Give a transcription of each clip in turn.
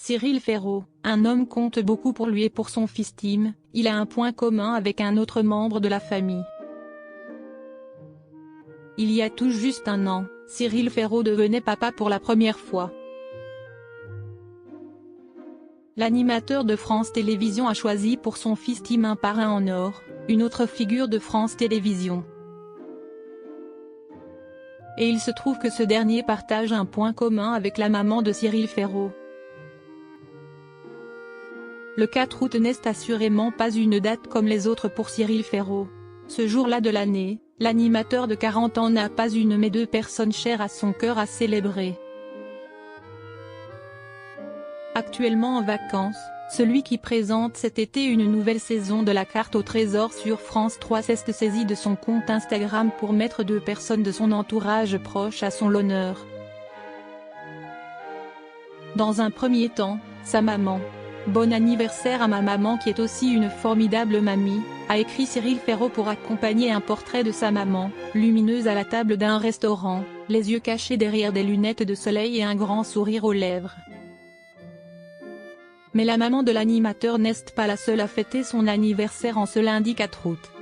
Cyril Ferraud, un homme compte beaucoup pour lui et pour son fils Tim. Il a un point commun avec un autre membre de la famille. Il y a tout juste un an, Cyril Ferraud devenait papa pour la première fois. L'animateur de France Télévisions a choisi pour son fils Tim un parrain en or, une autre figure de France Télévisions. Et il se trouve que ce dernier partage un point commun avec la maman de Cyril Ferraud. Le 4 août n'est assurément pas une date comme les autres pour Cyril Ferraud. Ce jour-là de l'année, l'animateur de 40 ans n'a pas une mais deux personnes chères à son cœur à célébrer. Actuellement en vacances, celui qui présente cet été une nouvelle saison de la carte au trésor sur France 3 s'est saisi de son compte Instagram pour mettre deux personnes de son entourage proche à son l'honneur. Dans un premier temps, sa maman. « Bon anniversaire à ma maman qui est aussi une formidable mamie », a écrit Cyril Ferraud pour accompagner un portrait de sa maman, lumineuse à la table d'un restaurant, les yeux cachés derrière des lunettes de soleil et un grand sourire aux lèvres. Mais la maman de l'animateur n'est pas la seule à fêter son anniversaire en ce lundi 4 août.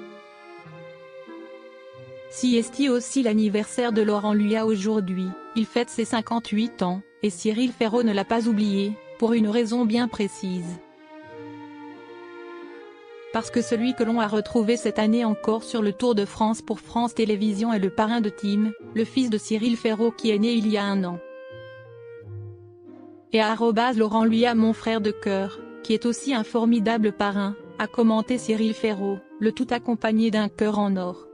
Si est aussi l'anniversaire de Laurent Luyat aujourd'hui, il fête ses 58 ans, et Cyril Ferraud ne l'a pas oublié, pour une raison bien précise. Parce que celui que l'on a retrouvé cette année encore sur le Tour de France pour France Télévisions est le parrain de Tim, le fils de Cyril Ferraud qui est né il y a un an. Et à @Laurent Luyat mon frère de cœur, qui est aussi un formidable parrain, a commenté Cyril Ferraud, le tout accompagné d'un cœur en or.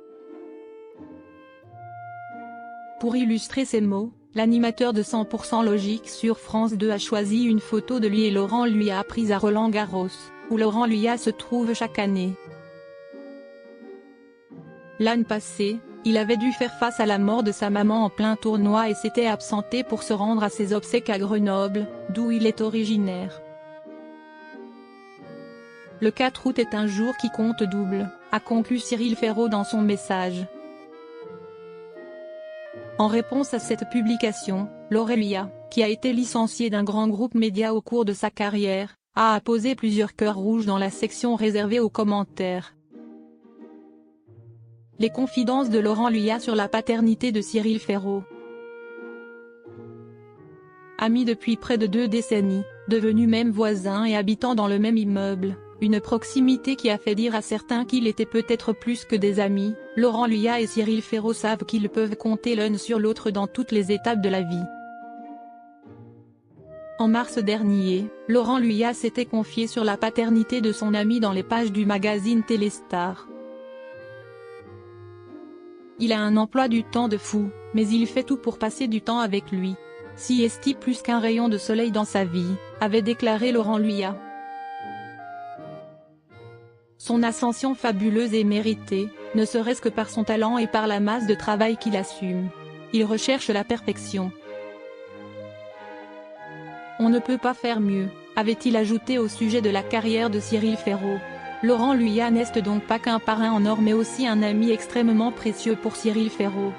Pour illustrer ces mots, l'animateur de 100% Logique sur France 2 a choisi une photo de lui et Laurent Luyat prise à Roland-Garros, où Laurent Luyat se trouve chaque année. L'année passée, il avait dû faire face à la mort de sa maman en plein tournoi et s'était absenté pour se rendre à ses obsèques à Grenoble, d'où il est originaire. Le 4 août est un jour qui compte double, a conclu Cyril Ferraud dans son message. En réponse à cette publication, Laurent Luyat, qui a été licencié d'un grand groupe média au cours de sa carrière, a apposé plusieurs cœurs rouges dans la section réservée aux commentaires. Les confidences de Laurent Luyat sur la paternité de Cyril Ferraud. Amis depuis près de 2 décennies, devenus même voisins et habitant dans le même immeuble, une proximité qui a fait dire à certains qu'il était peut-être plus que des amis, Laurent Luyat et Cyril Ferraud savent qu'ils peuvent compter l'un sur l'autre dans toutes les étapes de la vie. En mars dernier, Laurent Luyat s'était confié sur la paternité de son ami dans les pages du magazine Téléstar. Il a un emploi du temps de fou, mais il fait tout pour passer du temps avec lui. Si est plus qu'un rayon de soleil dans sa vie, avait déclaré Laurent Luyat. Son ascension fabuleuse et méritée, ne serait-ce que par son talent et par la masse de travail qu'il assume. Il recherche la perfection. On ne peut pas faire mieux, avait-il ajouté au sujet de la carrière de Cyril Ferraud. Laurent Luyat n'est donc pas qu'un parrain en or mais aussi un ami extrêmement précieux pour Cyril Ferraud.